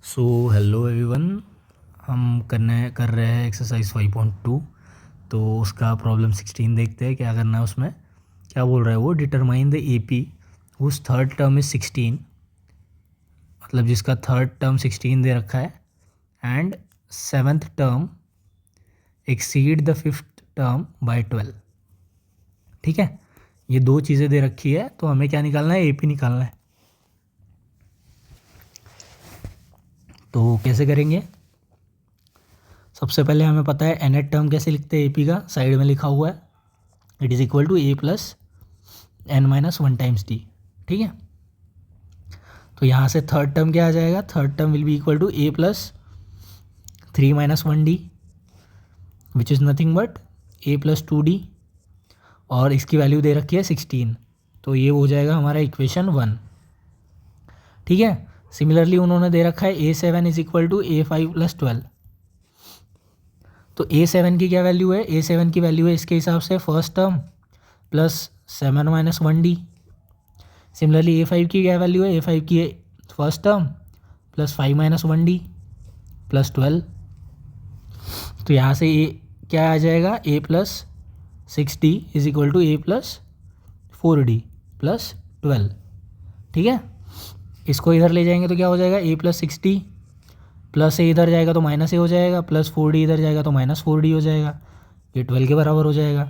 So hello everyone, हम कर रहे हैं एक्सरसाइज 5.2। तो उसका प्रॉब्लम 16 देखते हैं क्या करना है उसमें। क्या बोल रहा है वो, determine the AP whose third term is 16, मतलब जिसका थर्ड टर्म 16 दे रखा है, and seventh term exceed the fifth term by 12। ठीक है, ये दो चीज़ें दे रखी है, तो हमें क्या निकालना है, एपी निकालना है। तो कैसे करेंगे? सबसे पहले हमें पता है nth टर्म कैसे लिखते हैं, एपी का साइड में लिखा हुआ है, it is equal to a plus n minus one times d. ठीक है, तो यहाँ से थर्ड टर्म क्या आ जाएगा, third term will be equal to a plus 3 minus 1d which is nothing but a plus 2d, और इसकी वैल्यू दे रखी है 16, तो ये हो जाएगा हमारा इक्वेशन 1। ठीक है, सिमिलरली उन्होंने दे रखा है a7 is equal to a5 plus 12। तो a7 की क्या वैल्यू है, a7 की वैल्यू है इसके हिसाब से first term plus 7 minus 1d। Similarly a5 की क्या वैल्यू है, a5 की first term plus 5 minus 1d plus 12। तो यहाँ से a क्या आ जाएगा, a plus 6d is equal to a plus 4d plus 12। ठीक है, इसको इधर ले जाएंगे तो क्या हो जाएगा, a प्लस 6d, प्लस ए इधर जाएगा तो माइनस ए हो जाएगा, प्लस 4d इधर जाएगा तो माइनस 4d हो जाएगा, ये 12 के बराबर हो जाएगा।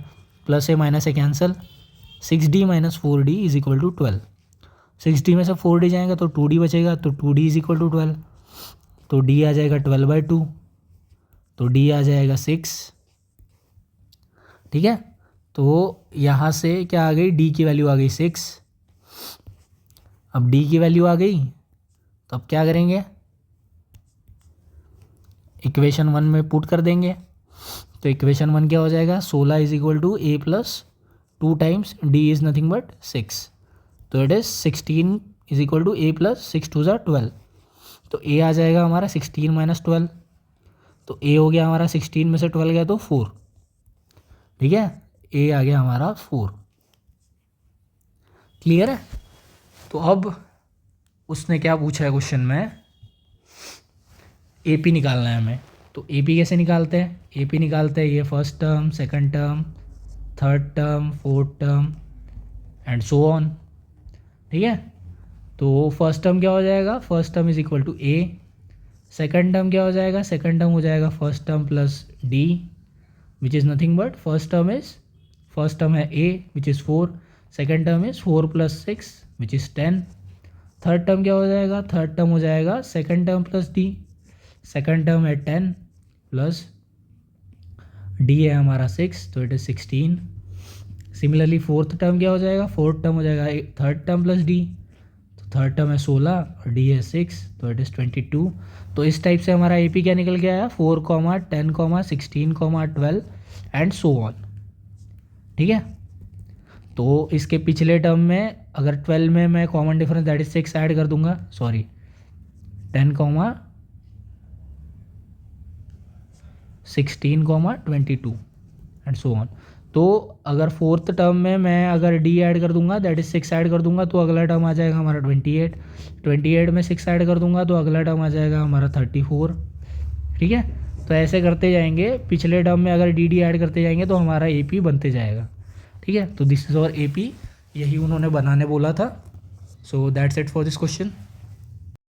Plus a minus a cancel, 6d minus 4d is equal to 12। 6d में से 4d जाएगा तो 2d बचेगा, तो 2d इज इक्वल टू 12, तो d आ जाएगा 12/2, तो d आ जाएगा 6। ठीक है, तो यहाँ से क्या आ गई, d की वैल्यू आ गई 6। अब d की वैल्यू आ गई, तो अब क्या करेंगे, इक्वेशन 1 में पुट कर देंगे। तो इक्वेशन 1 क्या हो जाएगा, 16 is equal to a plus 2 times d is nothing but 6, तो it is 16 is equal to a plus 6 2 12। तो ए आ जाएगा हमारा 16 माइनस 12, तो ए हो गया हमारा 16 में से 12 गया तो 4। ठीक है, ए आ गया हमारा 4। क्लियर है? तो अब उसने क्या पूछा है क्वेश्चन में, एपी निकालना है हमें। तो एपी कैसे निकालते हैं, एपी निकालते हैं ये first term, second term, third term, fourth term and so on. ठीक है, तो फर्स्ट टर्म क्या हो जाएगा, first term is equal to A. Second term क्या हो जाएगा, सेकंड टर्म हो जाएगा first term plus D which is nothing but first term है A which is 4, second term is 4 plus 6 which is 10। Third term क्या हो जाएगा, third term हो जाएगा second term plus D, second term है 10 plus D है हमारा 6, तो it is 16। Similarly fourth term क्या हो जाएगा, फोर्थ टर्म हो जाएगा थर्ड टर्म प्लस डी, तो थर्ड टर्म है 16 और डी है 6, तो इट इज़ 22। तो इस टाइप से हमारा एपी क्या निकल के आया, 4, 10, 16, 12 एंड सो ऑन। ठीक है, तो इसके पिछले टर्म में अगर 12 में मैं common difference that is 6 add कर दूंगा, 10, 16, 22 एंड सो ऑन। तो अगर फोर्थ टर्म में मैं अगर डी ऐड कर दूंगा दैट इज 6 ऐड कर दूंगा, तो अगला टर्म आ जाएगा हमारा 28। 28 में 6 ऐड कर दूंगा तो अगला टर्म आ जाएगा हमारा 34। ठीक है, तो ऐसे करते जाएंगे, पिछले टर्म में अगर डी ऐड करते जाएंगे तो हमारा एपी बनते जाएगा। ठीक है, तो दिस इज और एपी, यही उन्होंने बनाने बोला था। So that's it for this question.